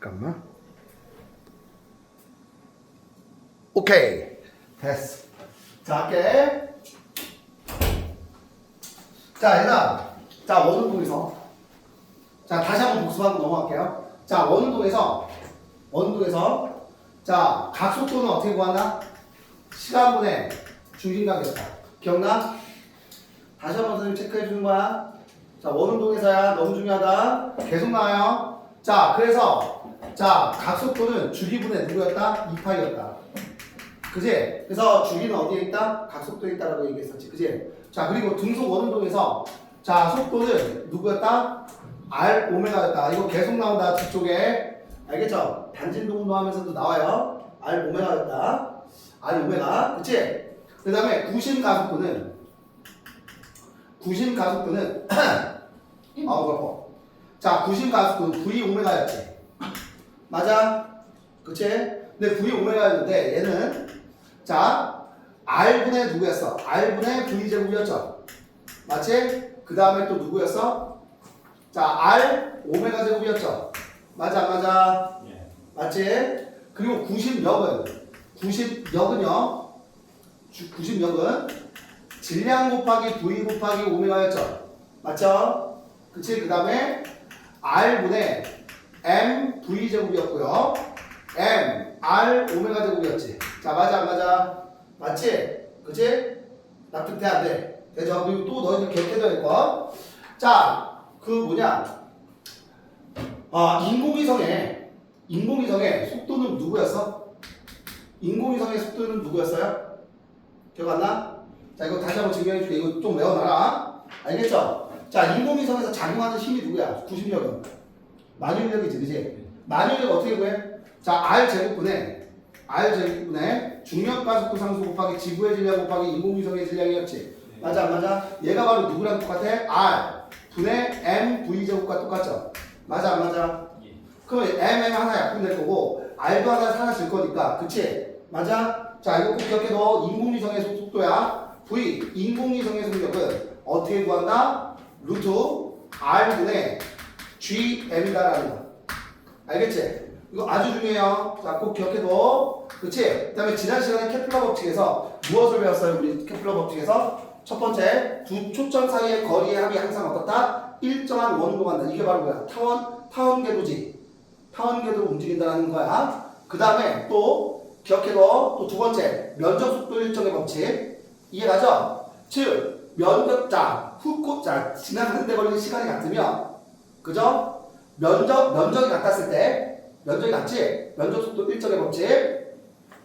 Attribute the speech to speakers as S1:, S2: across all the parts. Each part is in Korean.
S1: 잠깐만. 오케이. 됐어. 자, 할게. 자, 얘들아. 자, 원운동에서. 자, 다시 한번 복습하고 넘어갈게요. 자, 원운동에서. 자, 각속도는 어떻게 구한다? 시간분의 중심각이었다. 기억나? 다시 한번 선생님 체크해 주는 거야. 자, 원운동에서야. 너무 중요하다. 계속 나와요. 자, 그래서 자, 각속도는 주기분의 누구였다? 2파이였다. 그지? 그래서 주기는 어디에 있다? 각속도에 있다라고 얘기했었지. 그지? 자, 그리고 등속 원운동에서 자, 속도는 누구였다? R 오메가였다. 이거 계속 나온다. 뒤쪽에. 알겠죠? 단진동 운동하면서도 나와요. R 오메가였다. R 오메가. 그치? 그 다음에 구심 가속도는 그렇고. 자, 구심 가속도는 V 오메가였지. 맞아? 그치? 근데 V 오메가였는데 얘는 자, R분의 누구였어? R분의 V제곱이었죠. 맞지? 그 다음에 또 누구였어? 자, R 오메가 제곱이었죠. 맞아, 안 맞아?
S2: 예.
S1: 맞지? 그리고 90역은요. 90역은 질량 곱하기 V 곱하기 오메가였죠. 맞죠? 그치? 그 다음에 R분의 M V 제곱이었고요. M R 오메가 제곱이었지. 자, 맞아, 안 맞아? 맞지? 그치? 납득돼, 안 돼? 되죠? 그리고 또 너희들 기억해둬야 될 거. 자, 그 뭐냐? 인공위성의 속도는 누구였어? 인공위성의 속도는 누구였어요? 기억 안 나? 자, 이거 다시 한번 증명해줄게. 이거 좀 외워놔라. 알겠죠? 자, 인공위성에서 작용하는 힘이 누구야? 구심력은 만유인력이지, 그지? 만유인력 어떻게 구해? 자, R 제곱분의 중력가속도 상수 곱하기 지구의 질량 곱하기 인공위성의 질량이었지. 맞아, 안 맞아? 얘가 바로 누구랑 똑같아? R 분의 M V 제곱과 똑같죠. 맞아, 안 맞아?
S2: 예.
S1: 그럼 M 하나 약분될 거고 R도 하나 사라질 거니까, 그치? 맞아? 자, 이거 꼭 기억해둬. 인공위성의 속도야. V 인공위성의 속력은 어떻게 구한다? 루트 R분의 GM이다라는 거. 알겠지? 이거 아주 중요해요. 자, 꼭 기억해둬. 그치? 그 다음에 지난 시간에 케플러 법칙에서 무엇을 배웠어요? 우리 케플러 법칙에서 첫 번째, 두 초점 사이의 거리의 합이 항상 어떻다? 일정한 원운동한다. 이게 바로 뭐야? 타원궤도지. 타원궤도로 움직인다는 거야. 그 다음에 또 기억해둬. 또 두 번째, 면적 속도 일정의 법칙. 이해가죠? 즉, 지나가는 데 걸리는 시간이 같으면, 그죠? 면적이 같았을 때, 면적이 같지? 면적 속도 일정의 법칙.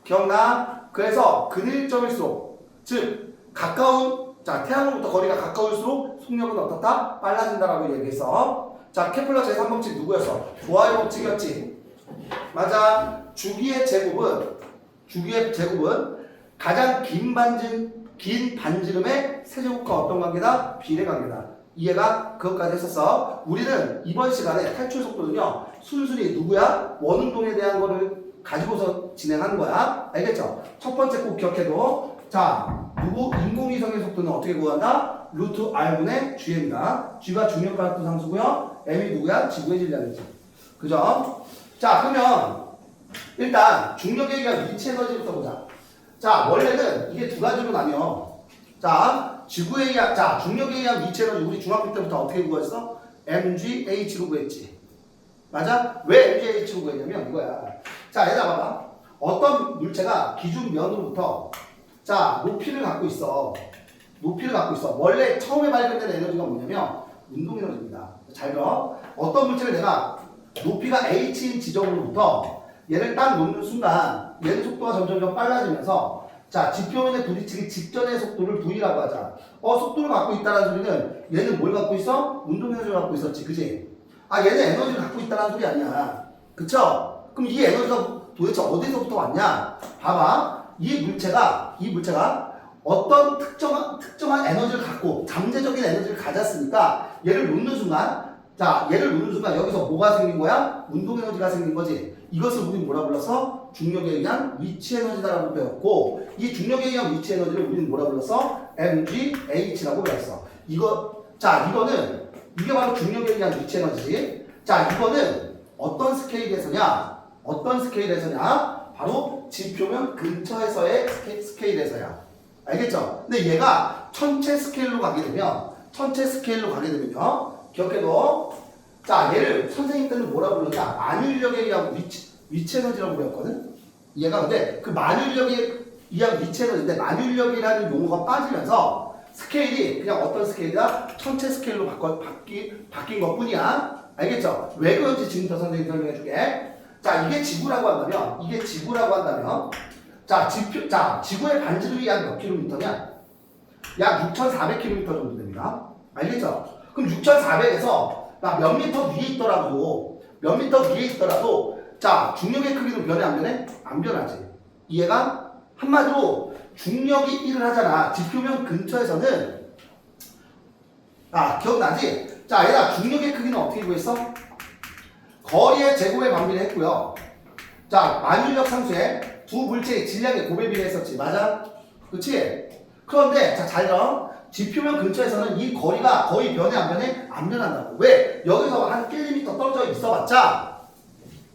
S1: 기억나? 그래서 근일점일수록, 즉, 태양으로부터 거리가 가까울수록 속력은 어떻다? 빨라진다라고 얘기했어. 자, 케플러 제3법칙 누구였어? 조화의 법칙이었지. 맞아. 주기의 제곱은 가장 긴 반지름의 세제곱과 어떤 관계다? 비례 관계다. 이해가? 그것까지 했었어. 우리는 이번 시간에 탈출 속도는요, 순순히 누구야? 원운동에 대한 거를 가지고서 진행하는 거야. 알겠죠? 첫 번째 꼭 기억해도. 자, 인공위성의 속도는 어떻게 구한다? 루트 R분의 Gm이다. G가 중력가속도 상수고요. M이 누구야? 지구의 질량이지. 그죠? 자, 그러면 일단 중력에 의한 위치 에너지부터 보자. 자, 원래는 이게 두 가지로 나뉘어. 자, 중력에 의한 위치 에너지 우리 중학교 때부터 어떻게 구했어? mgH로 구했지. 맞아? 왜 mgH로 구했냐면 이거야. 자, 얘들아 봐봐. 어떤 물체가 기준 면으로부터 자, 높이를 갖고 있어. 원래 처음에 발견된 에너지가 뭐냐면 운동 에너지입니다. 잘 들어. 어떤 물체를 내가 높이가 h인 지점으로부터 얘를 딱 놓는 순간 얘는 속도가 점점 빨라지면서 자, 지표면에 부딪히기 직전의 속도를 V라고 하자. 속도를 갖고 있다는 소리는 얘는 뭘 갖고 있어? 운동 에너지를 갖고 있었지. 그지? 얘는 에너지를 갖고 있다는 소리 아니야. 그쵸? 그럼 이 에너지가 도대체 어디서부터 왔냐? 봐봐. 이 물체가 어떤 특정한 에너지를 갖고 잠재적인 에너지를 가졌으니까 얘를 놓는 순간 여기서 뭐가 생긴 거야? 운동 에너지가 생긴 거지. 이것을 우리는 뭐라 불렀어? 중력에 의한 위치 에너지다라고 배웠고, 이 중력에 의한 위치 에너지를 우리는 뭐라 불렀어? mgH라고 배웠어. 이게 바로 중력에 의한 위치 에너지지. 자, 이거는 어떤 스케일에서냐? 어떤 스케일에서냐? 바로 지표면 근처에서의 스케일에서야. 알겠죠? 근데 얘가 전체 스케일로 가게 되면요. 기억해도 자, 얘를 선생님 때는 뭐라 부르냐? 만유인력에 의한 위치 에너지라고 불렸거든? 얘가 근데 그 만유인력에 의한 위치 에너지인데 만유인력이라는 용어가 빠지면서 스케일이 그냥 어떤 스케일이다? 전체 스케일로 바뀐 것 뿐이야. 알겠죠? 왜 그런지 지금부터 선생님이 설명해 줄게. 자, 이게 지구라고 한다면, 자, 지구의 반지름이 약 몇 킬로미터냐? 약 6,400km 정도 됩니다. 알겠죠? 그럼 6,400에서 몇 미터 위에 있더라도, 자, 중력의 크기는 변해, 안 변해? 안 변하지. 이해가? 한마디로, 중력이 1을 하잖아. 지표면 근처에서는, 기억나지? 자, 얘가 중력의 크기는 어떻게 구했어? 거리의 제곱에 반비례 했고요. 자, 만유인력 상수에 두 물체의 질량의 곱에 비례했었지. 맞아? 그치? 그런데, 자, 잘 들어. 지표면 근처에서는 이 거리가 거의 변해, 안 변해? 안 변한다고. 왜? 여기서 한 1m 떨어져 있어봤자,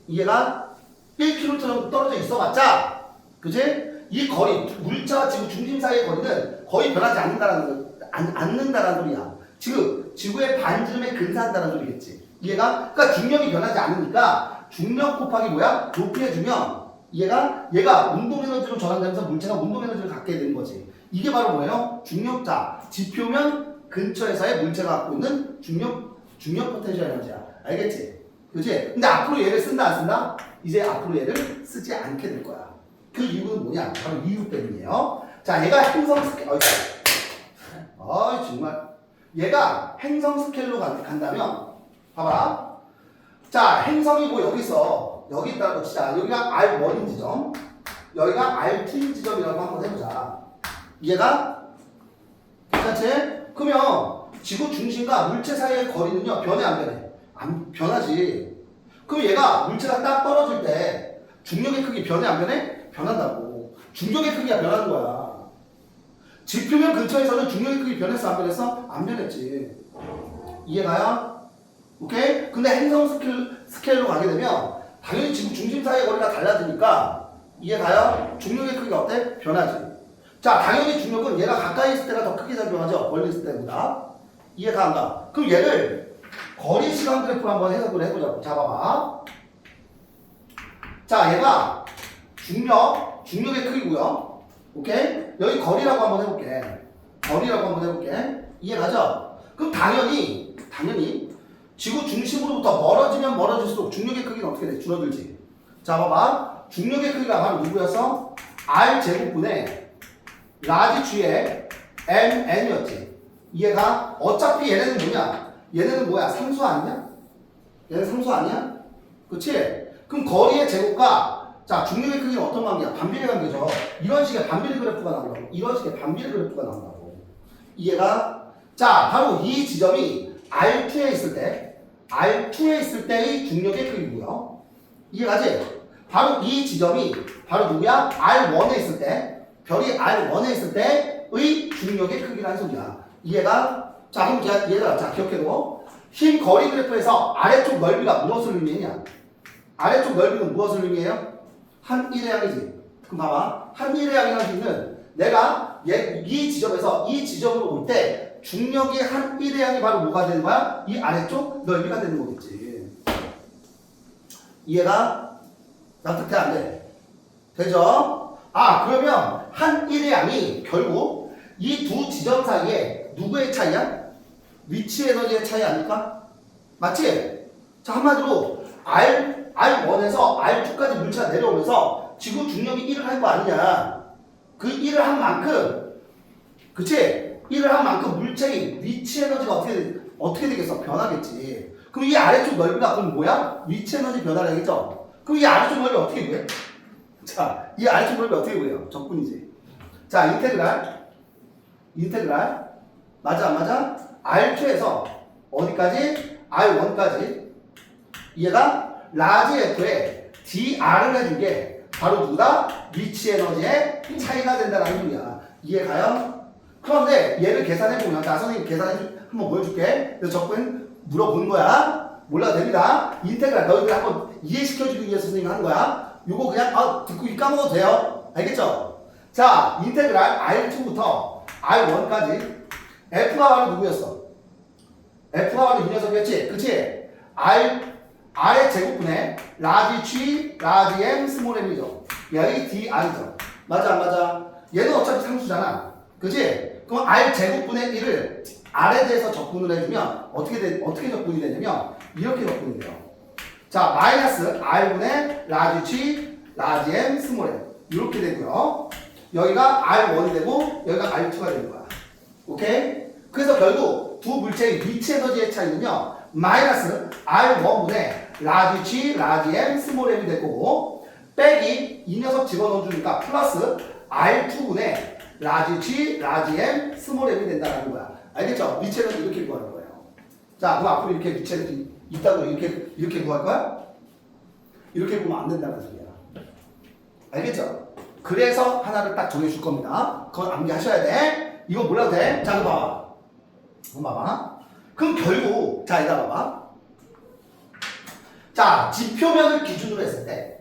S1: 이해가? 1km 정도 떨어져 있어봤자, 그치? 이 거리, 물체와 지구 중심 사이의 거리는 거의 변하지 않는다라는 소리야. 지구의 반지름에 근사한다는 소리겠지. 이해가? 그러니까 중력이 변하지 않으니까 중력 곱하기 뭐야? 높이 해주면 얘가 운동에너지로 전환되면서 물체가 운동에너지를 갖게 되는 거지. 이게 바로 뭐예요? 중력자. 지표면 근처에서의 물체가 갖고 있는 중력 포텐셜 에너지야. 알겠지? 그치? 근데 앞으로 얘를 쓴다 안 쓴다? 이제 앞으로 얘를 쓰지 않게 될 거야. 그 이유는 뭐냐? 바로 이유 때문이에요. 자, 얘가 행성 스케일, 정말. 얘가 행성 스케일로 간다면, 봐봐. 자, 행성이 뭐 여기 있어. 여기 있다고 치자. 여기가 R1인 지점, 여기가 R2인 지점이라고 한번 해보자. 이해가? 괜찮지? 그러면 지구 중심과 물체 사이의 거리는요, 변해 안 변해? 안 변하지. 그럼 얘가 물체가 딱 떨어질 때 중력의 크기 변해 안 변해? 변한다고. 중력의 크기가 변하는 거야. 지표면 근처에서는 중력의 크기 변했어 안 변했어? 안 변했지. 이해가요? 오케이? 근데 행성 스케일로 가게 되면 당연히 지구 중심 사이의 거리가 달라지니까 이해가요? 중력의 크기가 어때? 변하지. 자, 당연히 중력은 얘가 가까이 있을 때가 더 크게 작용하죠. 멀리 있을 때보다. 이해가 안 가? 그럼 얘를 거리 시간 그래프로 한번 해석을 해보자고. 잡아봐. 자, 얘가 중력의 크기고요. 오케이? 여기 거리라고 한번 해볼게. 이해가죠? 그럼 당연히 지구 중심으로부터 멀어지면 멀어질수록 중력의 크기는 어떻게 돼? 줄어들지. 자, 봐봐. 중력의 크기가 바로 누구였어? R 제곱분의 라지 G의 mn이었지. 이해가? 어차피 얘네는 뭐야? 상수 아니냐? 얘는 상수 아니야? 그치? 그럼 거리의 제곱과 자, 중력의 크기는 어떤 관계야? 반비례 관계죠. 이런 식의 반비례 그래프가 나온다고. 이해가? 자, 바로 이 지점이 R2에 있을 때의 중력의 크기고요. 이해가지? 바로 이 지점이 바로 누구야? R1에 있을 때, 별이 R1에 있을 때의 중력의 크기라는 소리야. 이해가? 자, 그럼 얘들아, 자, 기억해도 흰 거리 그래프에서 아래쪽 넓이가 무엇을 의미하냐? 아래쪽 넓이는 무엇을 의미해요? 한 1의 양이지. 그럼 봐봐. 한 1의 양이라는 소리는 내가 이 지점에서 이 지점으로 올 때 중력이 한 1의 양이 바로 뭐가 되는 거야? 이 아래쪽 넓이가 되는 거겠지. 이해가? 납득돼 안 돼? 되죠? 그러면 한 1의 양이 결국 이 두 지점 사이에 누구의 차이야? 위치 에너지의 차이 아닐까? 맞지? 자, 한마디로 R1에서 R2까지 물체가 내려오면서 지구 중력이 1을 할 거 아니냐. 그 1을 한 만큼, 그치? 1을 한 만큼 물체의 위치 에너지가 어떻게 되겠어? 변하겠지. 그럼 이 아래쪽 넓이가 그럼 뭐야? 위치 에너지 변화량이죠? 그럼 이 아래쪽 넓이 어떻게 구해? 자, 이 아래쪽 넓이 어떻게 구해요? 적분이지. 자, 인테그랄. 맞아, 안 맞아? R2에서 어디까지? R1까지. 얘가 라지 F에 dr을 해준 게 바로 누구다? 위치 에너지의 차이가 된다는 소리야. 이해가요? 그런데 얘를 계산해보면, 나 선생님 한번 보여줄게. 그래서 적분 물어보는 거야. 몰라도 됩니다. 인테그랄 너희들 한번 이해시켜주기 위해서 선생님이 하는 거야. 요거 그냥 듣고 까먹어도 돼요. 알겠죠? 자, 인테그랄 R2부터 R1까지 F가 바로 누구였어? F가 바로 이 녀석이었지? 그치? R의 제곱분의 라지 G, 라지 M, 스몰 m이죠. 여기 DR이죠. 맞아 안 맞아? 얘는 어차피 상수잖아. 그치? 그럼 R 제곱분의 1을 R에 대해서 적분을 해주면 어떻게 적분이 되냐면 이렇게 적분이 돼요. 자, 마이너스 R분의 라지 G, 라지 M, 스몰 m 이렇게 되고요. 여기가 R1이 되고 여기가 R2가 되는 거야. 오케이? 그래서 결국 두 물체의 위치 에너지의 차이는요. 마이너스 R1분의 라지 G, 라지 M, 스몰 m이 될 거고 빼기 이 녀석 집어넣어 주니까 플러스 R2분의 라지 G, 라지 M, 스몰 m이 된다는 거야. 알겠죠? 위치 에너지 이렇게 구하는 거예요. 자, 그럼 앞으로 이렇게 위치 에너지 있다고 이렇게 구할 거야? 이렇게 보면 안 된다는 소리야. 알겠죠? 그래서 하나를 딱 정해줄 겁니다. 그건 암기하셔야 돼. 이거 몰라도 돼? 자, 그럼 봐봐. 봐봐. 그럼 결국, 자, 이따 봐봐. 자, 지표면을 기준으로 했을 때,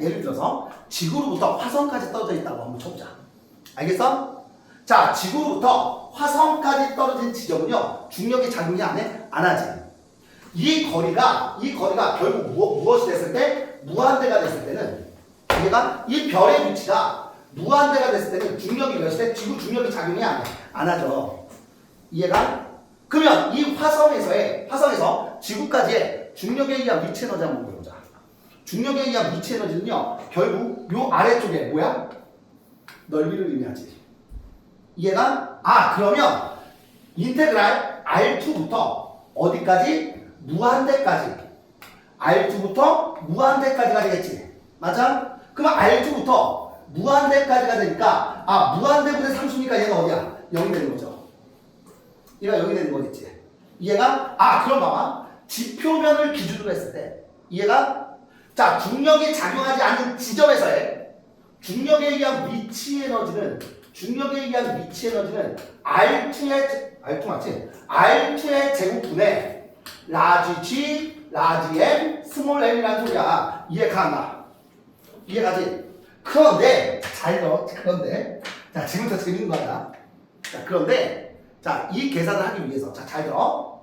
S1: 예를 들어서 지구로부터 화성까지 떨어져 있다고 한번 쳐보자. 알겠어? 자, 지구로부터 화성까지 떨어진 지점은요, 중력이 작용이 안 하지. 이 거리가 결국 무엇이 됐을 때? 무한대가 됐을 때는, 얘가 이 별의 위치가 무한대가 됐을 때는 중력이 몇일 때? 지구 중력이 작용이 안 하죠. 이해가? 그러면 이 화성에서 지구까지의 중력에 의한 위치 에너지 한번 보자. 중력에 의한 위치 에너지는요, 결국 요 아래쪽에 뭐야? 넓이를 의미하지. 이해가? 그러면 인테그랄 R2부터 어디까지? 무한대까지. R2부터 무한대까지가 되겠지. 맞아? 그럼 R2부터 무한대까지가 되니까 무한대분의 상수니까 얘는 어디야? 0이 되는 거죠. 얘가 0이 되는 거겠지. 이해가? 그럼 봐봐. 지표면을 기준으로 했을 때 이해가? 자, 중력이 작용하지 않는 지점에서의 중력에 의한 위치 에너지는 R2 맞지? R2의 제곱분의 라지 G, 라지 M, 스몰 m이라는 소리야. 이해가 안 나? 이해가지? 그런데 자, 지금부터 재밌는 거야. 자, 그런데 자, 이 계산을 하기 위해서 잘 들어.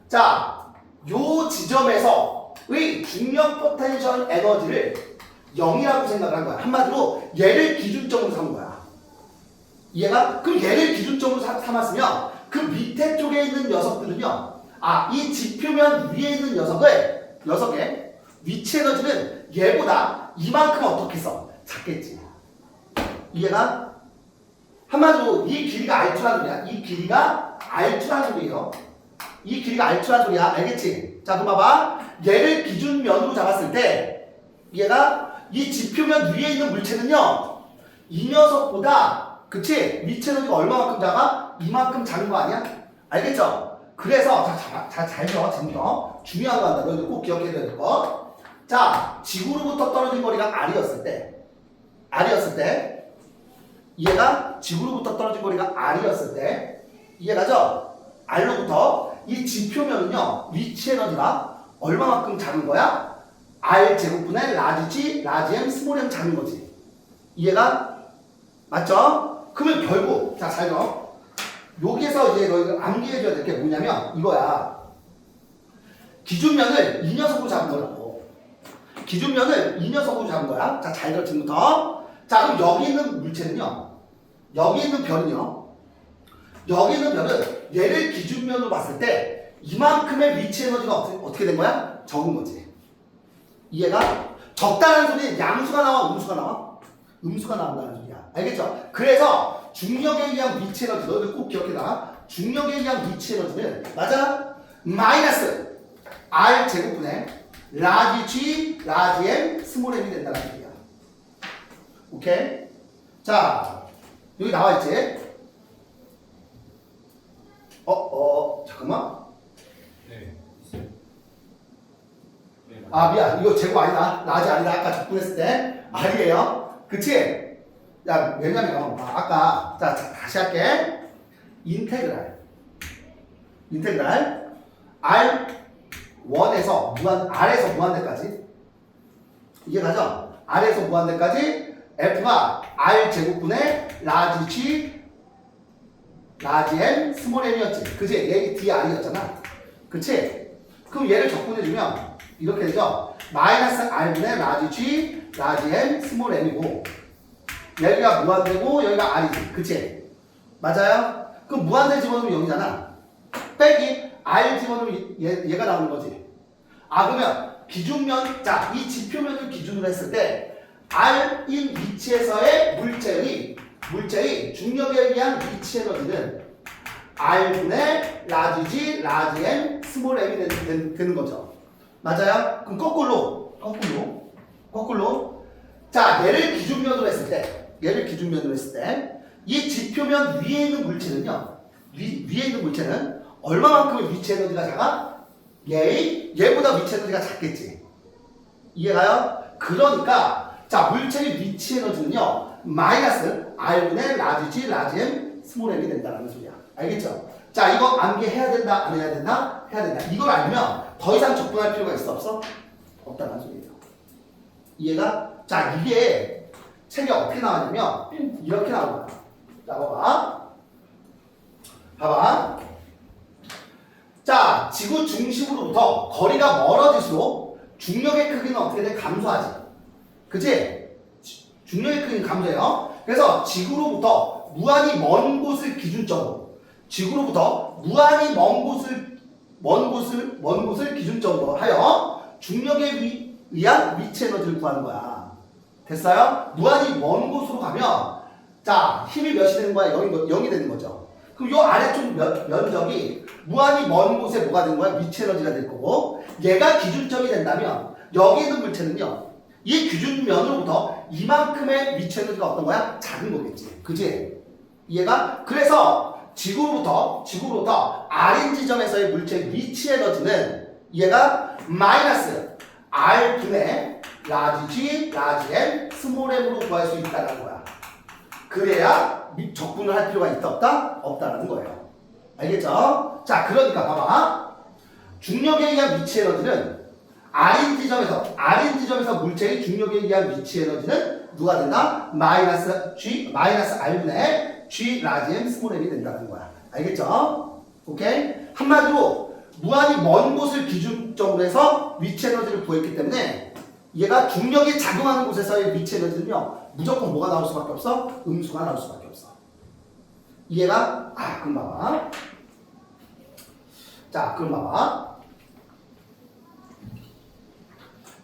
S1: 자, 요 지점에서의 중력 포텐셜 에너지를 0이라고 생각을 한 거야. 한마디로 얘를 기준점으로 삼은 거야. 얘가 그럼 얘를 기준점으로 삼았으면 그 밑에 쪽에 있는 녀석들은요. 이 지표면 위에 있는 녀석의 위치 에너지는 얘보다 이만큼 어떻게 써? 작겠지. 이해가? 한마디로 이 길이가 R2라는 소리야. 이 길이가 R2라는 소리예요. 이 길이가 R2라는 소리야. 알겠지? 자, 그럼 봐봐. 얘를 기준면으로 잡았을 때 얘가 이 지표면 위에 있는 물체는요. 이 녀석보다 그치? 위치 에너지가 얼마만큼 작아? 이만큼 작은 거 아니야? 알겠죠? 그래서 잘 들어. 지금부터 중요한 거 한다. 너희들 꼭 기억해야 될 거. 자, 지구로부터 떨어진 거리가 R이었을 때 얘가 지구로부터 떨어진 거리가 R이었을 때 이해가죠? R로부터 이 지표면은요 위치 에너지가 얼마만큼 작은 거야? R 제곱분의 라지 G, 라지 M, 스몰 m 작은 거지. 이해가? 맞죠? 그러면 결국 잘 들어. 여기에서 이제 너희들 암기해줘야 될 게 뭐냐면 이거야. 기준면을 이 녀석으로 잡은 거라고. 기준면을 이 녀석으로 잡은 거야. 자, 잘 들어 지금부터. 자, 그럼 여기 있는 물체는요. 여기 있는 별은 얘를 기준면으로 봤을 때 이만큼의 위치 에너지가 어떻게 된 거야? 적은 거지. 이해가? 적다는 소리는 양수가 나와, 음수가 나와? 음수가 나온다는 소리야. 알겠죠? 그래서 중력에 의한 위치 에너지 너희들 꼭 기억해라. 중력에 의한 위치 에너지는 맞아? 마이너스 R 제곱분의 라지 G, 라지 M, 스몰 m이 된다는 소리야. 오케이? 자, 여기 나와 있지? 잠깐만.
S2: 네.
S1: 미안. 이거 제곱 아니다. 라지 아니다. 아까 적분했을 때. R이에요. 그치? 야, 왜냐면, 아까, 자, 다시 할게. 인테그랄. R1에서 R에서 무한대까지 이해가죠? R에서 무한대까지 F가 R제곱분의 라지 G 라지 M 스몰 m이었지. 그치? 얘 DR이었잖아. 그치? 그럼 얘를 적분해주면 이렇게 되죠? 마이너스 R분의 라지 G 라지 M 스몰 m이고 여기가 무한대고 여기가 R이지. 그치? 맞아요? 그럼 무한대 집어넣으면 0이잖아. 빼기 R 집어넣으면 얘가 나오는 거지. 그러면 기준면, 자, 이 지표면을 기준으로 했을 때 R인 위치에서의 물체의 중력에 의한 위치 에너지는 R분의 라지 G, 라지 M, 스몰 m이 되는 거죠. 맞아요? 그럼 거꾸로. 자, 얘를 기준면으로 했을 때, 이 지표면 위에 있는 물체는요, 위에 있는 물체는 얼마만큼의 위치 에너지가 작아? 얘보다 위치 에너지가 작겠지. 이해가요? 그러니까, 자, 물체의 위치 에너지는요, 마이너스 R분의 라지 G, 라지 M, 스몰 m이 된다는 소리야. 알겠죠? 자, 이거 암기해야 된다, 안 해야 된다? 해야 된다. 이걸 알면 더 이상 접근할 필요가 있어, 없어? 없다는 소리예요. 이해가? 자, 이게 책이 어떻게 나왔냐면 이렇게 나온 거야. 자, 봐봐. 자, 지구 중심으로부터 거리가 멀어질수록 중력의 크기는 어떻게 돼? 감소하지. 그치? 중력의 크기는 감소해요. 그래서 지구로부터 무한히 먼 곳을 기준점으로 기준점으로 하여 중력에 의한 위치 에너지를 구하는 거야. 됐어요? 무한히 먼 곳으로 가면 자, 힘이 몇이 되는 거야? 0이 되는 거죠. 그럼 요 아래쪽 면적이 무한히 먼 곳에 뭐가 되는 거야? 위치 에너지가 될 거고, 얘가 기준점이 된다면 여기 있는 물체는요, 이 기준면으로부터 이만큼의 위치 에너지가 어떤 거야? 작은 거겠지. 그지? 이해가? 그래서 지구로부터 R인 지점에서의 물체의 위치 에너지는 얘가 마이너스 R분의 라지 G, 라지 M, 스몰 m으로 구할 수 있다는 거야. 그래야 적분을 할 필요가 있다, 없다? 없다라는 거예요. 알겠죠? 자, 그러니까 봐봐. 중력에 의한 위치 에너지는 R인 지점에서 물체의 중력에 의한 위치 에너지는 누가 된다? 마이너스 R분의 G 라지 M 스몰 m이 된다는 거야. 알겠죠? 오케이? 한마디로 무한히 먼 곳을 기준점으로 해서 위치 에너지를 구했기 때문에 얘가 중력이 작용하는 곳에서의 위치 에너지는요, 무조건 뭐가 나올 수밖에 없어? 음수가 나올 수밖에 없어. 이해가? 그럼 봐봐. 자, 그럼 봐봐.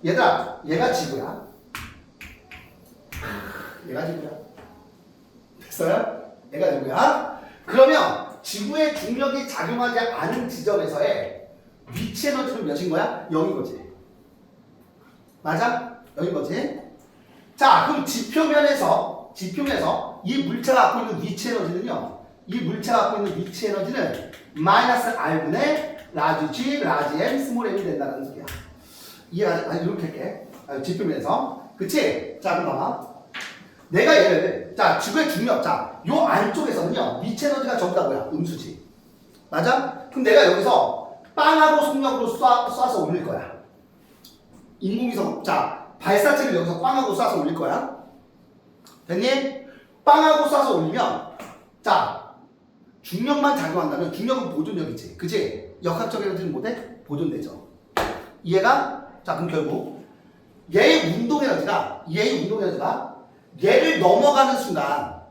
S1: 얘들아, 얘가 지구야. 됐어요? 얘가 지구야. 그러면 지구의 중력이 작용하지 않은 지점에서의 위치 에너지는 몇인 거야? 0인 거지. 맞아? 0인 거지. 자, 그럼 지표면에서 이 물체가 갖고 있는 위치 에너지는요, 마이너스 R분의 라지 G, 라지 M, 스몰 m이 된다는 소리야. 이해하지? 이렇게 할게. 지표면에서. 그치? 자, 그럼 봐봐. 내가 얘를, 자, 지구의 중력, 자, 요 안쪽에서는요, 위치 에너지가 전부 다 뭐야? 음수지. 맞아? 그럼 내가 여기서 빵하고 속력으로 쏴서 올릴 거야. 인공위성, 자, 발사체를 여기서 빵하고 쏴서 올릴 거야. 됐니? 빵하고 쏴서 올리면, 자, 중력만 작용한다면 중력은 보존력이지. 그치? 역학적 에너지는 못해? 보존되죠. 이해가? 자, 그럼 결국 얘의 운동 에너지가 얘를 넘어가는 순간,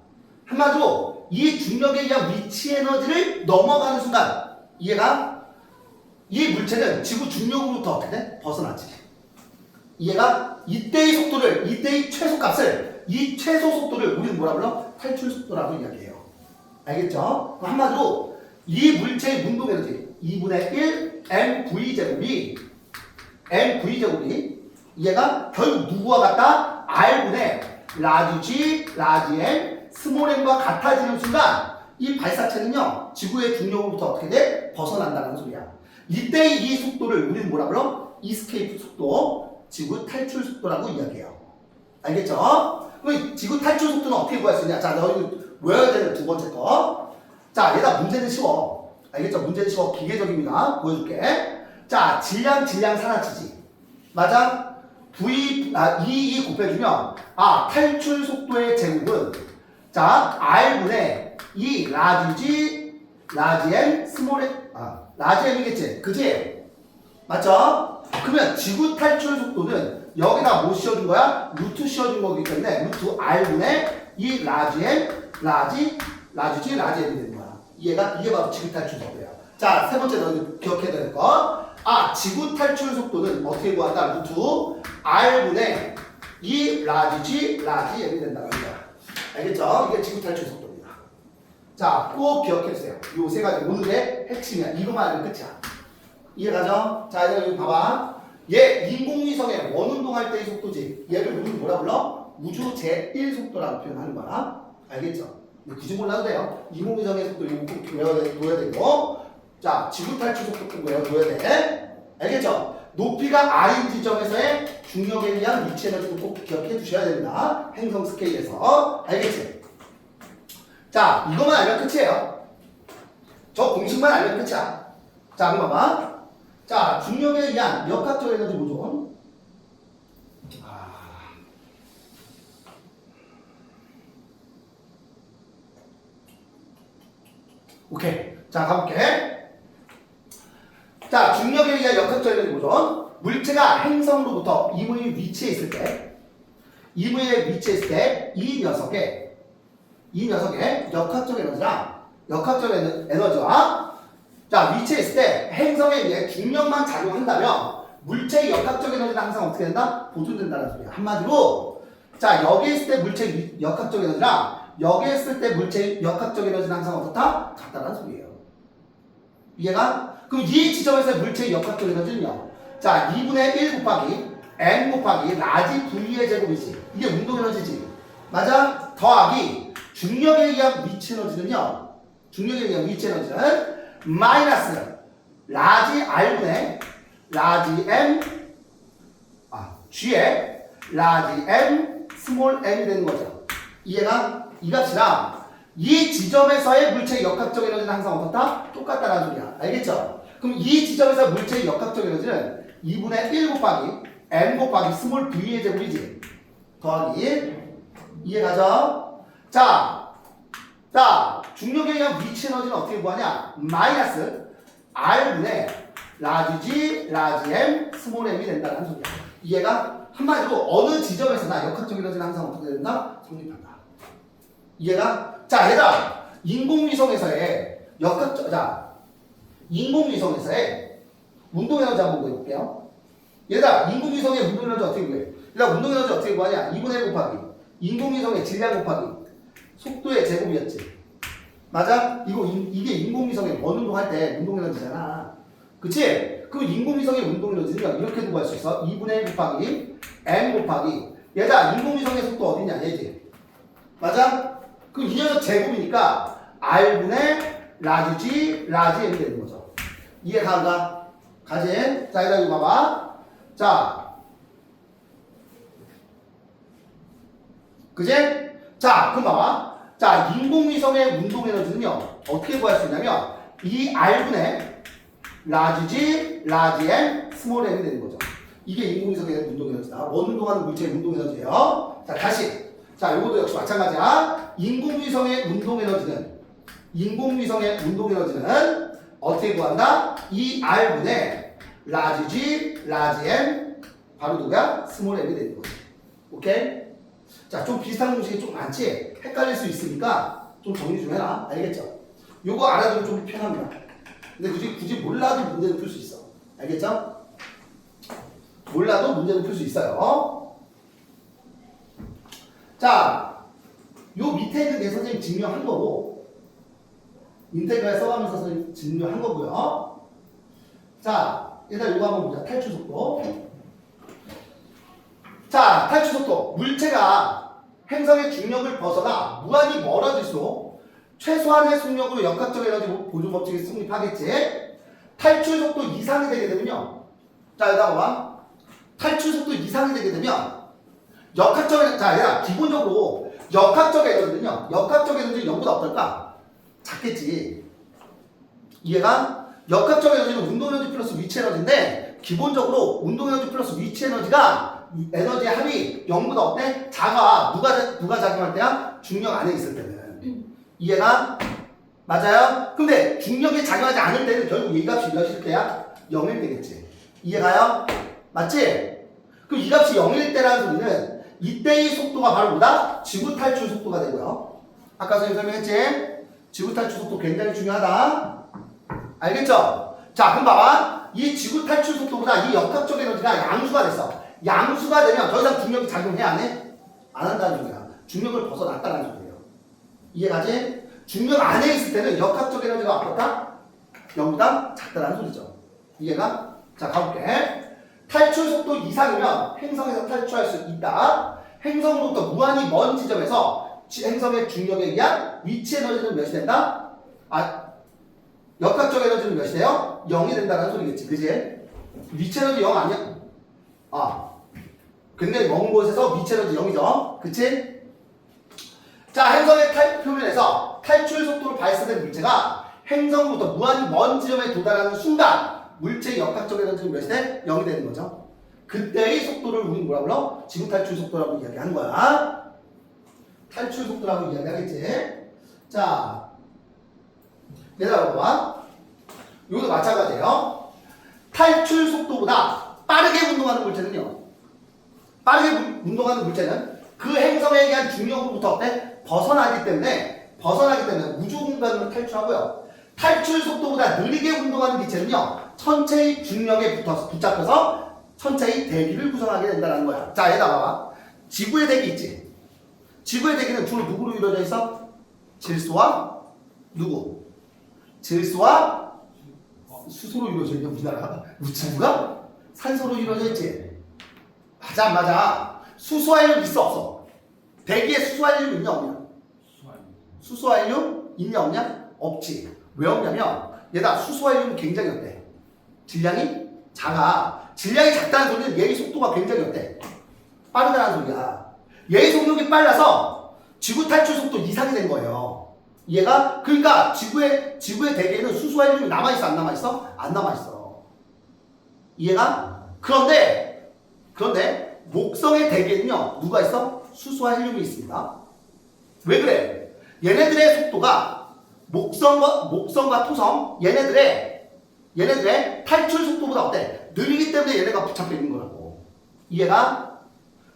S1: 한마디로 이 중력에 의한 위치 에너지를 넘어가는 순간, 이해가? 이 물체는 지구 중력으로부터 어떻게 돼? 벗어나지. 이해가? 이때의 최소값을, 이 최소 속도를 우리는 뭐라 불러? 탈출 속도라고 이야기해요. 알겠죠? 그럼 한마디로 이 물체의 운동 에너지 2분의 1 mv제곱이 얘가 결국 누구와 같다? R분의 라지 G, 라지 M, 스몰 m과 같아지는 순간 이 발사체는요, 지구의 중력으로부터 어떻게 돼? 벗어난다는 소리야. 이때의 이 속도를 우리는 뭐라 불러? 이스케이프 속도, 지구 탈출 속도라고 이야기해요. 알겠죠? 그럼 지구 탈출 속도는 어떻게 구할 수 있냐? 자, 너희 외워야 되는 두 번째 거. 자, 얘가 문제는 쉬워. 알겠죠? 문제는 쉬워. 기계적입니다. 보여줄게. 자, 질량 사라지지. 맞아? E 곱해주면, 탈출 속도의 제곱은, 자, R분의 이 라지 G, 라지 M, 스몰 M, 라지 M이겠지? 그지? 맞죠? 그러면 지구 탈출 속도는 여기다 뭐 씌워준 거야? 루트 씌워준 거기 때문에 루트 R분의 이 라지 M, 라지 G, 라지 M이 되는 거야. 이게 바로 지구 탈출 속도야. 자, 세 번째 너 기억해야 될 거. 지구 탈출 속도는 어떻게 구한다? 루트 R분의 이 라지 G, 라지 M이 된다고 합니다. 알겠죠? 이게 지구 탈출 속도입니다. 자, 꼭 기억해주세요. 요 세 가지 오늘의 핵심이야. 이거만 알면 끝이야. 이해가죠? 자, 여기 봐봐. 얘 인공위성의 원운동할 때의 속도지. 얘를 우리 뭐라 불러? 우주 제1속도라고 표현하는 거야. 알겠죠? 굳이 몰라도 돼요. 인공위성의 속도 이거 꼭 외워야 되고. 자, 지구 탈출 속도 꼭 외워야 돼. 알겠죠? 높이가 R인 지점에서의 중력에 의한 위치 에너지도 꼭 기억해 주셔야 됩니다. 행성 스케일에서. 알겠지? 자, 이것만 알면 끝이에요. 저 공식만 알면 끝이야. 자, 그럼 봐봐. 자, 중력에 의한 역학적 에너지 뭐죠? 오케이. 자, 가볼게. 자, 중력에 의한 역학적 에너지 뭐죠? 물체가 행성으로부터 이무의 위치에 있을 때, 이 녀석의 역학적 에너지와 자, 위치에 있을 때 행성에 의해 중력만 작용한다면 물체의 역학적 에너지는 항상 어떻게 된다? 보존된다는 소리야. 한마디로 자, 여기 있을 때 물체의 역학적 에너지랑 여기 있을 때 물체의 역학적 에너지는 항상 어떻다? 같다는 소리예요. 이해가? 그럼 이 지점에서의 물체의 역학적 에너지는요. 자, 2분의 1 곱하기 m 곱하기 라지 V의 제곱이지. 이게 운동 에너지지. 맞아? 더하기 중력에 의한 위치 에너지는요. 마이너스 라지 R분의 라지 M G의 라지 M 스몰 m이 되는 거죠. 이해가? 이 값이랑 이 지점에서의 물체의 역학적 에너지는 항상 어떻다? 똑같다는 소리야. 알겠죠? 그럼 이 지점에서 물체의 역학적 에너지는 2분의 1 곱하기 m 곱하기 스몰 v의 제곱이지. 더하기 1. 이해가죠? 자, 중력에 의한 위치 에너지는 어떻게 구하냐? 마이너스 R분의 라지 G, 라지 M, 스몰 m이 된다는 소리야. 이해가? 한마디로 어느 지점에서나 역학적 에너지는 항상 어떻게 된다? 성립한다. 이해가? 자, 얘들아, 인공위성에서의 운동 에너지 한번 구해볼게요. 얘들아, 인공위성의 운동 에너지 어떻게 구해? 얘들아, 운동 에너지 어떻게 구하냐? 2분의 1 곱하기 인공위성의 질량 곱하기 속도의 제곱이었지. 맞아? 이게 인공위성의 원운동할 때 운동 에너지잖아. 그치? 그 인공위성의 운동 에너지는 이렇게도 구할 수 있어. 2분의 1 곱하기 m 곱하기 얘들아, 인공위성의 속도 어디냐? 얘지. 맞아? 그럼 이 녀석 제곱이니까 R분의 라지 G, 라지 M이 되는 거죠. 이해가? 가지? 자, 얘들아, 이거 봐봐. 자, 그지? 자, 그럼 봐봐. 자, 인공위성의 운동 에너지는요, 어떻게 구할 수 있냐면, 이 R분의 라지 G, 라지 M, 스몰 m이 되는 거죠. 이게 인공위성의 운동 에너지다. 원운동하는 물체의 운동 에너지예요. 자, 다시. 자, 요것도 역시 마찬가지야. 인공위성의 운동 에너지는 어떻게 구한다? 이 R분의 라지 G, 라지 M, 바로 누가? 스몰 m이 되는 거지. 오케이? 자, 좀 비슷한 공식이 좀 많지? 헷갈릴 수 있으니까 좀 정리 좀 해라. 알겠죠? 요거 알아두면 좀 편합니다. 근데 굳이 몰라도 문제는 풀 수 있어. 알겠죠? 몰라도 문제는 풀 수 있어요. 자, 요 밑에 있는 게 선생님 증명한 거고, 인테그랄 써가면서 선생님 증명한 거고요. 자, 일단 요거 한번 보자. 탈출 속도. 자, 탈출 속도. 물체가 행성의 중력을 벗어나 무한히 멀어질수록 최소한의 속력으로 역학적 에너지 보존 법칙이 성립하겠지. 탈출 속도 이상이 되게 되면요. 자, 여기다 봐봐. 탈출 속도 이상이 되게 되면 역학적 에너지, 자, 얘들아, 기본적으로 역학적 에너지는 0보다 어떨까? 작겠지. 이해가? 역학적 에너지는 운동 에너지 플러스 위치 에너지인데 기본적으로 운동 에너지 플러스 위치 에너지가 에너지의 합이 0보다 어때? 작아. 누가 작용할 때야? 중력 안에 있을 때는. 이해가? 맞아요? 근데 중력이 작용하지 않을 때는 결국 이 값이 몇일 때야? 0일 때겠지. 이해가요? 맞지? 그럼 이 값이 0일 때라는 소리는 이때의 속도가 바로 뭐다? 지구 탈출 속도가 되고요. 아까 선생님 설명했지? 지구 탈출 속도 굉장히 중요하다. 알겠죠? 자, 그럼 봐봐. 이 지구 탈출 속도보다 이 역학적 에너지가 양수가 됐어. 양수가 되면 더 이상 중력이 작용해 안 해? 안 한다는 소리야. 중력을 벗어났다는 소리예요. 이해가지? 중력 안에 있을 때는 역학적 에너지가 어떻다? 0보다 작다라는 소리죠. 이해가? 자, 가볼게. 탈출 속도 이상이면 행성에서 탈출할 수 있다. 행성으로부터 무한히 먼 지점에서 행성의 중력에 의한 위치 에너지는 몇이 된다? 역학적 에너지는 몇이 돼요? 0이 된다는 소리겠지. 그지? 위치 에너지 0 아니야? 굉장히 먼 곳에서 위치 에너지 0이죠. 그치? 자, 행성의 표면에서 탈출 속도로 발사된 물체가 행성으로부터 무한히 먼 지점에 도달하는 순간 물체의 역학적 에너지는 몇이 돼? 0이 되는 거죠. 그때의 속도를 우리는 뭐라 불러? 지구 탈출 속도라고 이야기하는 거야. 탈출 속도라고 이야기하겠지. 자, 얘들아 봐봐. 이것도 마찬가지예요. 탈출 속도보다 빠르게 운동하는 물체는요. 빠르게 운동하는 물체는 그 행성에 의한 중력으로부터 어때? 벗어나기 때문에 우주 공간으로 탈출하고요. 탈출 속도보다 느리게 운동하는 기체는요. 천체의 중력에 붙잡혀서 천체의 대기를 구성하게 된다는 거야. 자, 얘들아 봐봐. 지구의 대기 있지? 지구의 대기는 주로 누구로 이루어져 있어? 질소와 누구? 질소와 수소로 이루어져 있냐 우리나라? 지구가? 산소로 이루어져 있지? 맞아 안 맞아? 수소알륨 있어 없어? 대기에 수소알륨 있냐 없냐? 수소알륨 있냐 없냐? 없지. 왜 없냐면 얘다 수소알륨은 굉장히 어때? 질량이 작아. 질량이 작다는 소리는 얘의 속도가 굉장히 어때? 빠르다는 소리야. 얘의 속력이 빨라서 지구 탈출 속도 이상이 된 거예요. 얘가 그러니까 지구의 대기에는 수소알륨이 남아있어 안 남아있어? 안 남아있어. 이해가? 그런데 목성의 대기에는요 누가 있어? 수소알륨이 있습니다. 왜 그래? 얘네들의 속도가 목성과 토성 얘네들의 탈출 속도보다 어때? 느리기 때문에 얘네가 붙잡혀 있는 거라고. 이해가?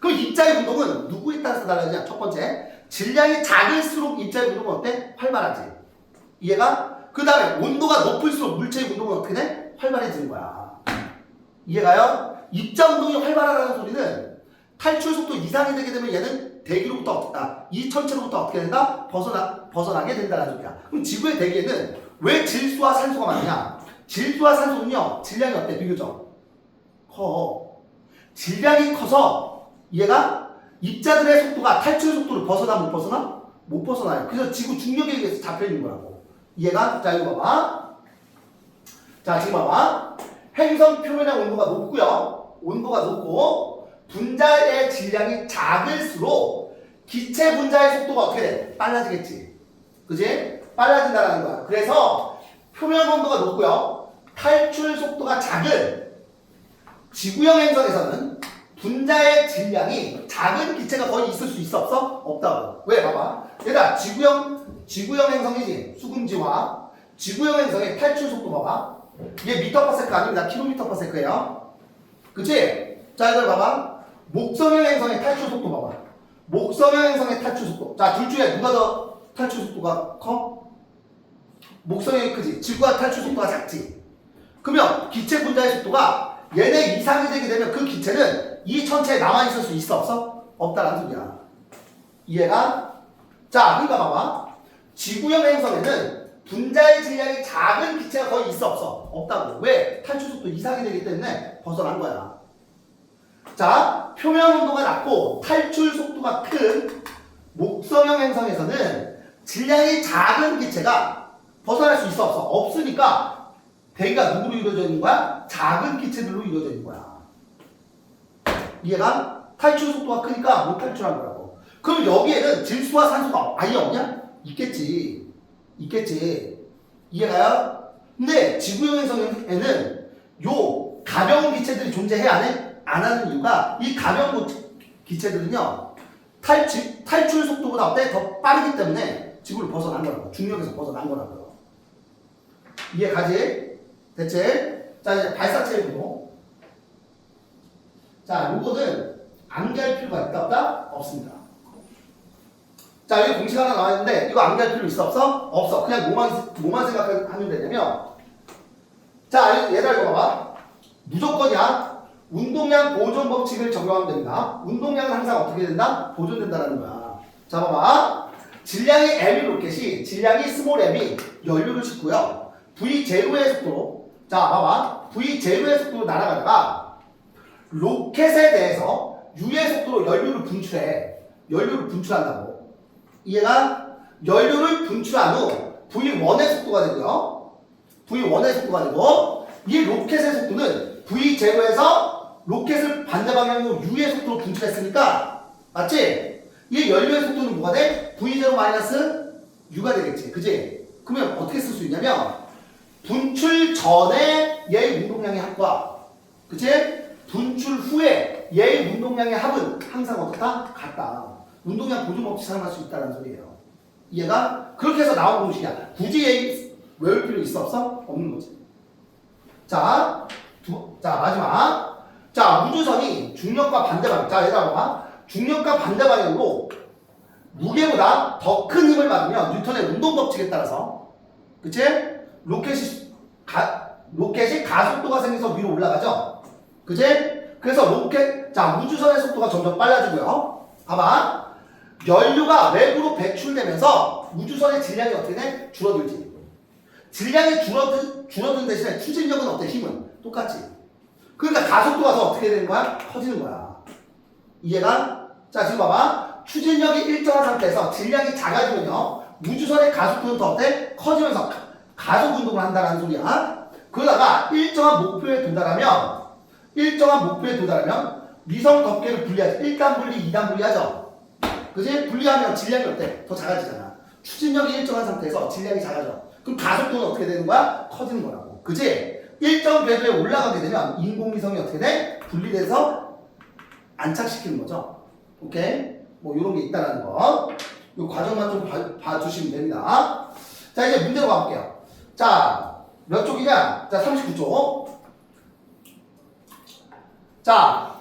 S1: 그럼 입자의 운동은 누구에 따라서 달라지냐? 첫 번째, 질량이 작을수록 입자의 운동은 어때? 활발하지. 이해가? 그 다음에 온도가 높을수록 물체의 운동은 어떻게 돼? 활발해지는 거야. 이해가요? 입자 운동이 활발하다는 소리는 탈출 속도 이상이 되게 되면 얘는 대기로부터 이 천체로부터 어떻게 된다? 벗어나게 된다는 소리야. 그럼 지구의 대기에는 왜 질소와 산소가 많냐? 질소와 산소는요 질량이 어때? 비교적 커. 질량이 커서 얘가 입자들의 속도가 탈출 속도를 벗어나 못 벗어나? 못 벗어나요. 그래서 지구 중력에 의해서 잡혀 있는 거라고. 이해가? 자 이거 봐봐. 자 지금 봐봐. 행성 표면의 온도가 높고요. 온도가 높고 분자의 질량이 작을수록 기체 분자의 속도가 어떻게 돼? 빨라지겠지. 그지? 빨라진다는 거야. 그래서 표면 온도가 높고요. 탈출 속도가 작은 지구형 행성에서는 분자의 질량이 작은 기체가 거의 있을 수 있어 없어? 없다고. 왜? 봐봐. 얘들아 지구형 행성이지. 수금지화. 지구형 행성의 탈출 속도 봐봐. 이게 미터 퍼 세컨 아닙니다. 킬로미터 퍼 세컨이에요. 그치? 자 이걸 봐봐. 목성형 행성의 탈출 속도 봐봐. 목성형 행성의 탈출 속도. 자 둘 중에 누가 더 탈출 속도가 커? 목성형이 크지. 지구가 탈출 속도가 작지. 그러면 기체 분자의 속도가 얘네 이상이 되게 되면 그 기체는 이 천체에 남아있을 수 있어 없어? 없다라는 소리야. 이해가? 자 그러니까 봐봐. 지구형 행성에는 분자의 질량이 작은 기체가 거의 있어 없어? 없다고. 왜? 탈출 속도 이상이 되기 때문에 벗어난 거야. 자 표면 온도가 낮고 탈출 속도가 큰 목성형 행성에서는 질량이 작은 기체가 벗어날 수 있어 없어? 없으니까 대기가 누구로 이루어져 있는 거야? 작은 기체들로 이루어져 있는 거야. 이해가? 탈출 속도가 크니까 못 탈출한 거라고. 그럼 여기에는 질소와 산소가 아예 없냐? 있겠지. 이해가요? 근데 지구형 행성에는 요 가벼운 기체들이 존재해 안 하는 이유가 이 가벼운 기체들은요 탈출 속도보다 어때? 더 빠르기 때문에 지구를 벗어난 거라고. 중력에서 벗어난 거라고요. 이해 가지? 됐지? 자 이제 발사체 구도. 자 요거는 암기할 필요가 있다 없다? 없습니다. 자 여기 공식 하나 나와 있는데 이거 암기할 필요 있어 없어? 없어. 그냥 뭐만 생각하면 되냐면 자 얘들아 이거 봐봐. 무조건이야. 운동량 보존 법칙을 적용하면 됩니다. 운동량은 항상 어떻게 된다? 보존된다는 거야. 자 봐봐. 질량이 m이 로켓이 질량이 스몰 m이 연료를 싣고요. V0의 속도로 자 봐봐. V0의 속도로 날아가다가 로켓에 대해서 U의 속도로 연료를 분출해. 연료를 분출한다고. 얘가 연료를 분출한 후 V1의 속도가 되고요. V1의 속도가 되고 이 로켓의 속도는 V0에서 로켓을 반대 방향으로 U의 속도로 분출했으니까 맞지? 이 연료의 속도는 뭐가 돼? V0 마이너스 U가 되겠지. 그지? 그러면 어떻게 쓸 수 있냐면 분출 전에 얘의 운동량의 합과 그치? 분출 후에 얘의 운동량의 합은 항상 어떻다? 같다. 운동량 보존 법칙 사용할 수 있다는 소리예요. 이해가? 그렇게 해서 나온 공식이야. 굳이 얘 외울 필요 있어 없어? 없는 거지. 자, 마지막. 자, 우주선이 중력과 반대 방향. 자, 얘들아 봐봐. 중력과 반대 방향으로 무게보다 더 큰 힘을 받으면 뉴턴의 운동 법칙에 따라서 그치? 로켓이 가속도가 생겨서 위로 올라가죠? 그치? 그래서 우주선의 속도가 점점 빨라지고요. 봐봐. 연료가 외부로 배출되면서 우주선의 질량이 어떻게 돼? 줄어들지. 질량이 줄어든 대신에 추진력은 어때? 힘은 똑같지. 그러니까 가속도가 더 어떻게 되는 거야? 커지는 거야. 이해가? 자 지금 봐봐. 추진력이 일정한 상태에서 질량이 작아지면요 우주선의 가속도는 더 어때? 커지면서 가속 운동을 한다는 소리야. 그러다가 일정한 목표에 도달하면 위성 덮개를 분리하지. 1단 분리, 2단 분리하죠. 그지? 분리하면 질량이 어때? 더 작아지잖아. 추진력이 일정한 상태에서 질량이 작아져. 그럼 가속도는 어떻게 되는 거야? 커지는 거라고. 그지? 일정 궤도에 올라가게 되면 인공위성이 어떻게 돼? 분리돼서 안착시키는 거죠. 오케이? 뭐 이런 게 있다는 거. 이 과정만 좀 봐주시면 됩니다. 자 이제 문제로 가볼게요. 자 몇 쪽이냐? 자 39쪽. 자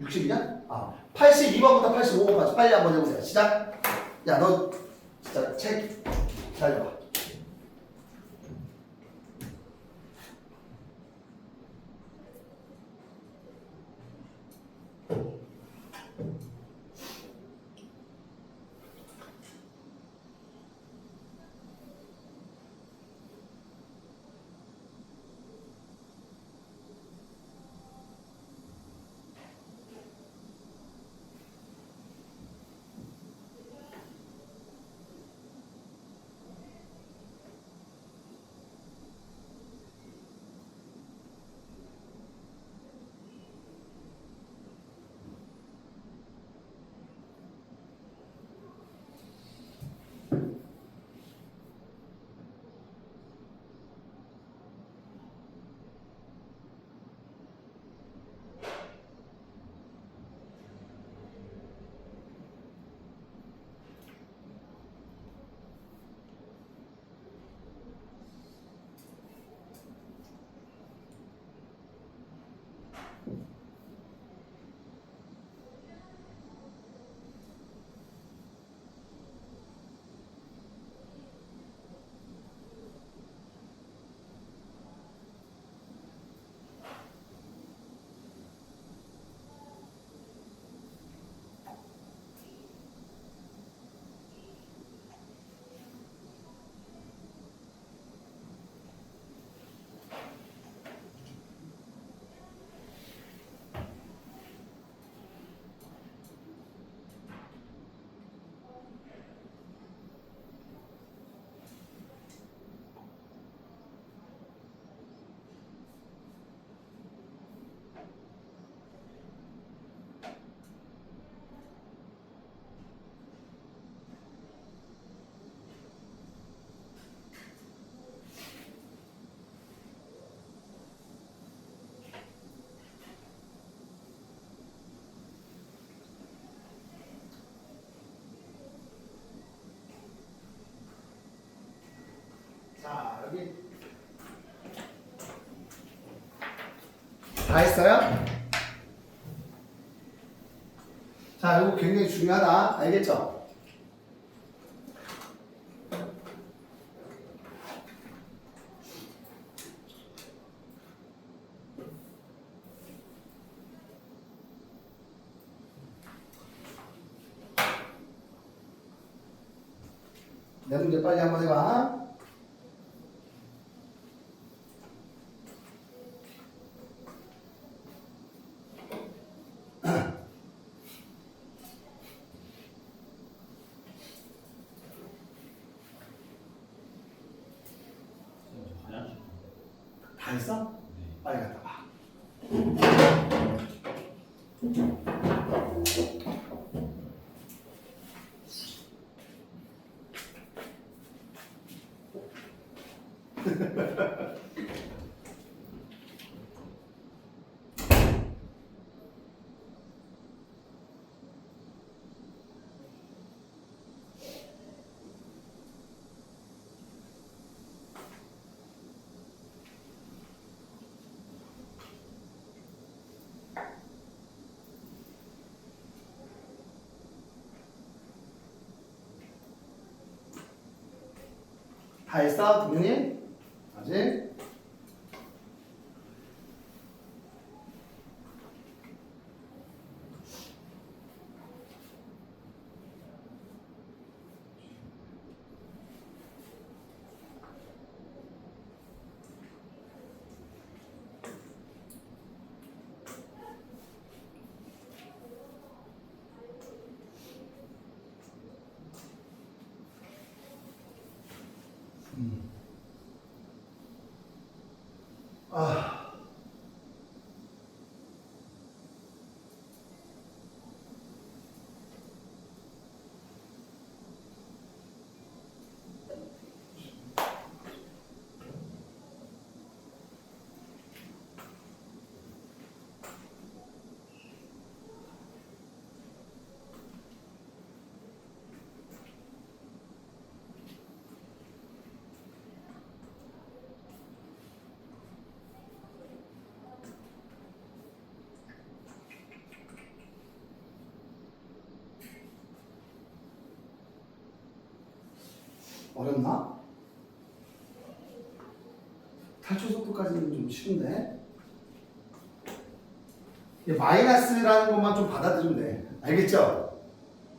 S1: 60이냐? 82번부터 85번까지 빨리 한번 해보세요. 시작. 야 너 진짜 책 기다려봐. 다 했어요? 자, 이거 굉장히 중요하다. 알겠죠? 내 문제 빨리 한번 해봐. 다 했어? 빨리 갔다 와. 다 했어? 동현이? 아직? 아. 어렵나? 탈출 속도까지는 좀 쉬운데. 마이너스라는 것만 좀 받아들이면 돼. 알겠죠?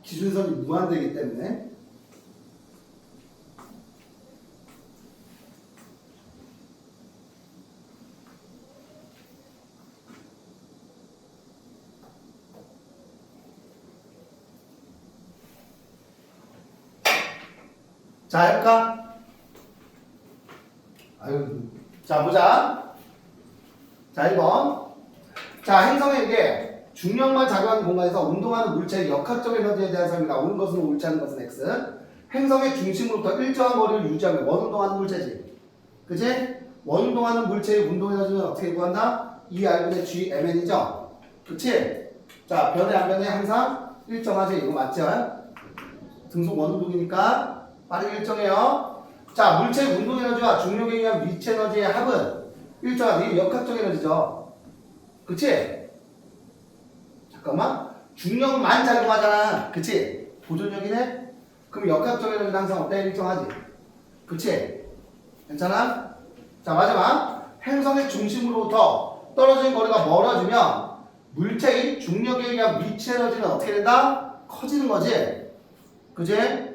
S1: 기준선이 무한대이기 때문에. 자, 할까? 아유, 자, 보자. 자, 1번. 자, 행성에게 중력만 작용하는 공간에서 운동하는 물체의 역학적 에너지에 대한 설명이다. 오는 것은 O, 옳지 않은 것은 X. 행성의 중심으로부터 일정한 거리를 유지하며 원운동하는 물체지. 그치? 원운동하는 물체의 운동 에너지는 어떻게 구한다? ER분의 GMN이죠? 그치? 자, 변해 안 변해? 항상 일정하지. 이거 맞죠? 등속 원운동이니까 빠르게 일정해요. 자, 물체의 운동 에너지와 중력에 의한 위치 에너지의 합은 일정한 이 역학적 에너지죠. 그치? 잠깐만. 중력만 작용하잖아. 그치? 보존력이네? 그럼 역학적 에너지는 항상 어때? 일정하지? 그치? 괜찮아? 자, 마지막. 행성의 중심으로부터 떨어진 거리가 멀어지면 물체의 중력에 의한 위치 에너지는 어떻게 된다? 커지는 거지? 그치?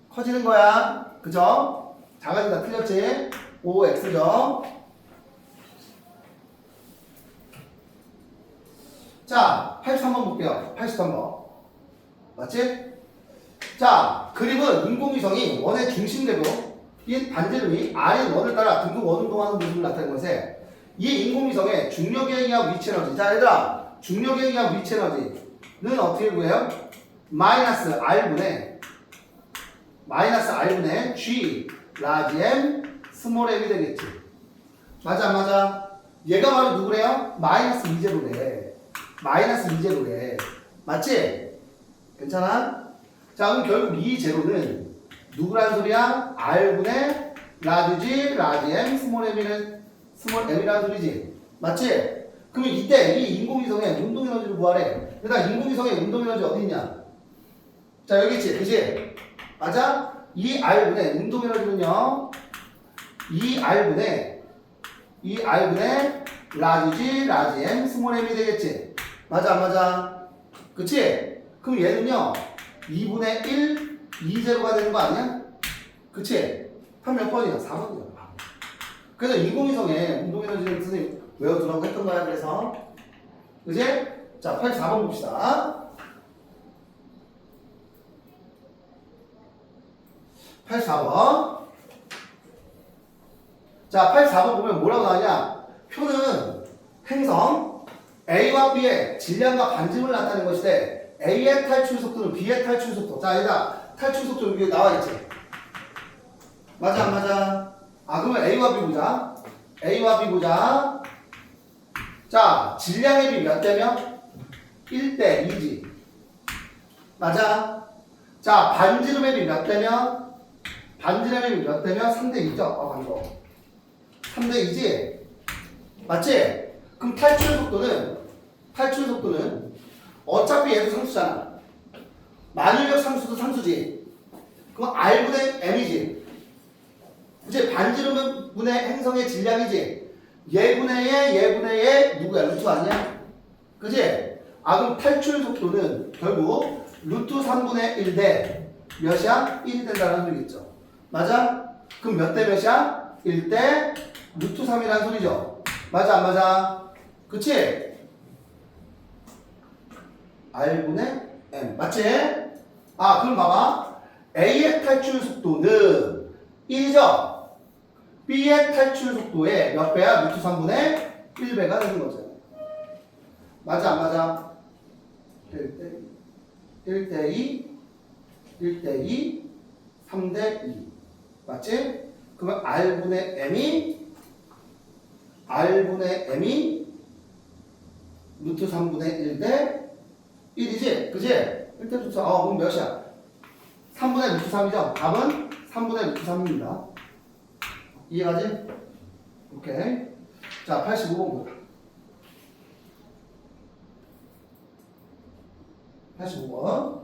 S1: 커지는 거야. 그죠? 작아진다. 틀렸지? OX죠? 자, 83번 볼게요. 83번. 맞지? 자, 그림은 인공위성이 원의 중심궤도 인 반지름이 R인 원을 따라 등등 원운동하는 모습을 나타내는 것에 이 인공위성의 중력에 의한 위치 에너지. 자, 얘들아, 중력에 의한 위치 에너지는 어떻게 구해요? 마이너스 R분의 G 라지 M 스몰 m이 되겠지. 맞아 안 맞아? 얘가 바로 누구래요? 마이너스 2제로래. 마이너스 2제로래. 맞지? 괜찮아? 자, 그럼 결국 이 제로는 누구란 소리야? R분의 라지 G, 라지 M, 스몰 M이는 스몰 M이라는 소리지. 맞지? 그러면 이때 이 인공위성의 운동에너지를 구하래. 일단 인공위성의 운동에너지 어디 있냐? 자, 여기 있지. 그지? 맞아? 이 R분의 운동에너지는요. 이 R분의 라지 G, 라지 M, 스몰 M이 되겠지. 맞아 안 맞아? 그치? 그럼 얘는요 2분의 1, 2제로가 되는 거 아니야? 그치? 한 몇 번이야? 4번이야. 그래서 인공위성의 운동에너지를 선생님 외워두라고 했던 거야. 그래서 그치? 자 84번 봅시다. 84번. 자 84번 보면 뭐라고 나오냐? 표는 행성 A와 B의 질량과 반짐을 나타내는 것인데 A의 탈출 속도는 B의 탈출 속도. 자, 여기다 탈출 속도 여기 나와 있지. 맞아, 안 맞아? 그러면 A와 B 보자. A와 B 보자. 자, 질량의 비 몇 대면? 1대 2지. 맞아? 자, 반지름의 비 몇 대면? 반지름의 비 몇 대면? 3대 2죠. 방금. 3대 2지? 맞지? 그럼 탈출 속도는 어차피 얘도 상수잖아. 만유력 상수도 상수지. 그럼 R분의 M이지. 그치? 반지름 분의 행성의 질량이지. 얘분의 얘 누구야? 루트 아니야? 그치? 그럼 탈출 속도는 결국 루트 3분의 1 대 몇이야? 1이 된다는 소리겠죠. 맞아? 그럼 몇 대 몇이야? 1대 루트 3이라는 소리죠. 맞아 안 맞아? 그치? R분의 M. 맞지? 그럼 봐봐. A의 탈출 속도는 1이죠? B의 탈출 속도의 몇 배야? 루트 3분의 1배가 되는 거죠. 맞아 안 맞아? 1대 2, 1대 2, 3대 2. 맞지? 그러면 R분의 M이 루트 3분의 1 대 1이지? 그지? 1대 루트 3. 그럼 몇이야? 3분의 루트 3이죠? 답은 3분의 루트 3입니다. 이해가지? 오케이. 자, 85번 보자. 85번.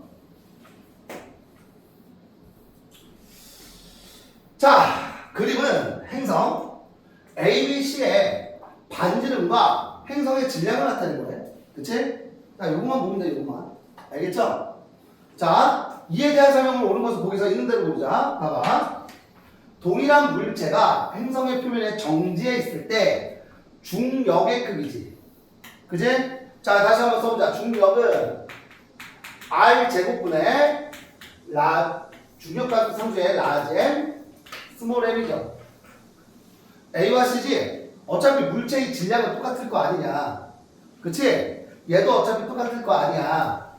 S1: 자, 그림은 행성 ABC의 반지름과 행성의 질량을 나타내는 거예요. 그치? 자, 요것만 보면 돼, 요것만. 알겠죠? 자, 이에 대한 설명을 오는 것을 보기서 있는 대로 보자. 봐봐. 동일한 물체가 행성의 표면에 정지해 있을 때 중력의 크기지. 그지? 자, 다시 한번 써보자. 중력은 R제곱분의 중력가속 상수의 라지 M, 스몰 m이죠. A와 C지? 어차피 물체의 질량은 똑같을 거 아니냐. 그치? 얘도 어차피 똑같을 거 아니야.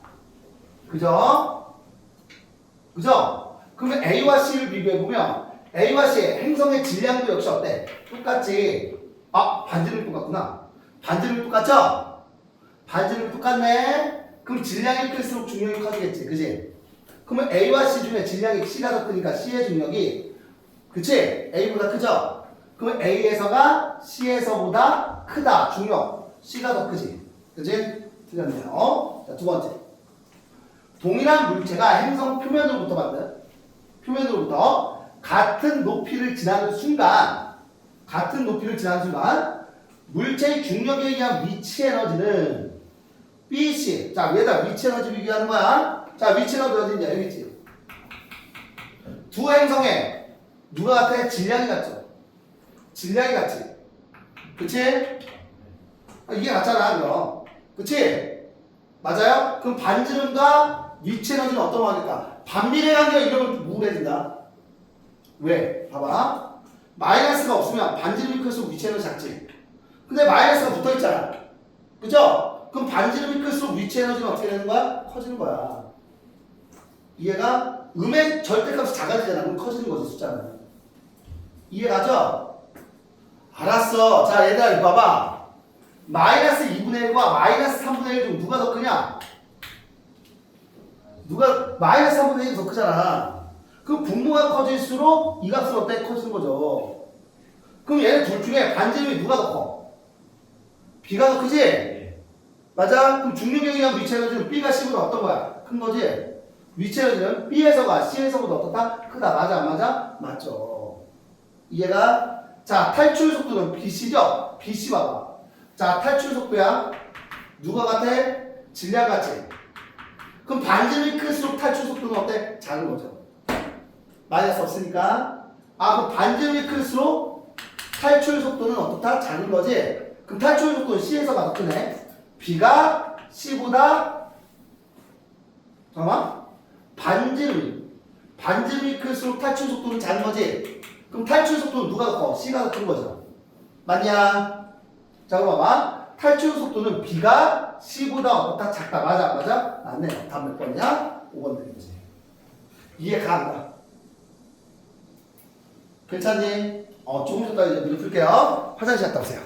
S1: 그죠? 그죠? 그러면 A와 C를 비교해보면 A와 C의 행성의 질량도 역시 어때? 똑같지? 반지름 똑같구나. 반지름 똑같죠? 반지름 똑같네? 그럼 질량이 클수록 중력이 커지겠지. 그지? 그러면 A와 C 중에 질량이 C가 더 크니까 C의 중력이 그치? A보다 크죠? 그럼 A에서가 C에서보다 크다. 중력. C가 더 크지. 그치? 틀렸네요. 자, 두 번째. 동일한 물체가 행성 표면으로부터 같은 높이를 지나는 순간 물체의 중력에 의한 위치 에너지는 BC. 자, 위에다 위치 에너지 비교하는 거야. 자, 위치 에너지 어디 있냐? 여기 있지. 두 행성에 누가 같아? 질량이 같죠? 질량이 같지? 그치? 이게 같잖아, 그럼. 그치? 맞아요? 그럼 반지름과 위치 에너지는 어떤 거 하니까? 반비례 관계가 이러면 우울해진다. 왜? 봐봐. 마이너스가 없으면 반지름이 클수록 위치 에너지 작지. 근데 마이너스가 붙어 있잖아. 그죠? 그럼 반지름이 클수록 위치 에너지는 어떻게 되는 거야? 커지는 거야. 이해가? 음의 절대값이 작아지잖아. 그럼 커지는 거지, 숫자는. 이해가죠? 알았어. 자, 얘들아, 이거 봐봐. 마이너스 2분의 1과 마이너스 3분의 1 중 누가 더 크냐? 마이너스 3분의 1이 더 크잖아. 그럼 그 분모가 커질수록 이 값은 어때? 커지는 거죠. 그럼 얘네 둘 중에 반지름이 누가 더 커? B가 더 크지?
S2: 네.
S1: 맞아? 그럼 중력에 위치 에너지는 B가 C보다 어떤 거야? 큰 거지? 위치 에너지는 B에서가 C에서보다 어떻다? 크다. 맞아 안 맞아? 맞죠. 이해가? 자, 탈출 속도는 BC죠? BC 봐봐. 자, 탈출 속도야. 누가 같아? 질량 같지? 그럼 반지름이 클수록 탈출 속도는 어때? 작은 거죠. 마이너스 없으니까. 아, 그럼 반지름이 클수록 탈출 속도는 어떻다? 작은 거지? 그럼 탈출 속도는 C에서가 더 크네. B가 C보다 잠깐만. 반지름이 클수록 탈출 속도는 작은 거지? 그럼 탈출 속도는 누가 더 커? C가 더 큰 거죠. 맞냐? 자, 그럼 봐봐. 탈출 속도는 B가 C보다 어떻다? 작다. 맞아? 안 맞아? 맞네요. 답 몇 번이냐? 5번 되겠지. 이해가 안 가. 괜찮니? 조금 더 이제 문제 풀게요. 화장실 갔다 오세요.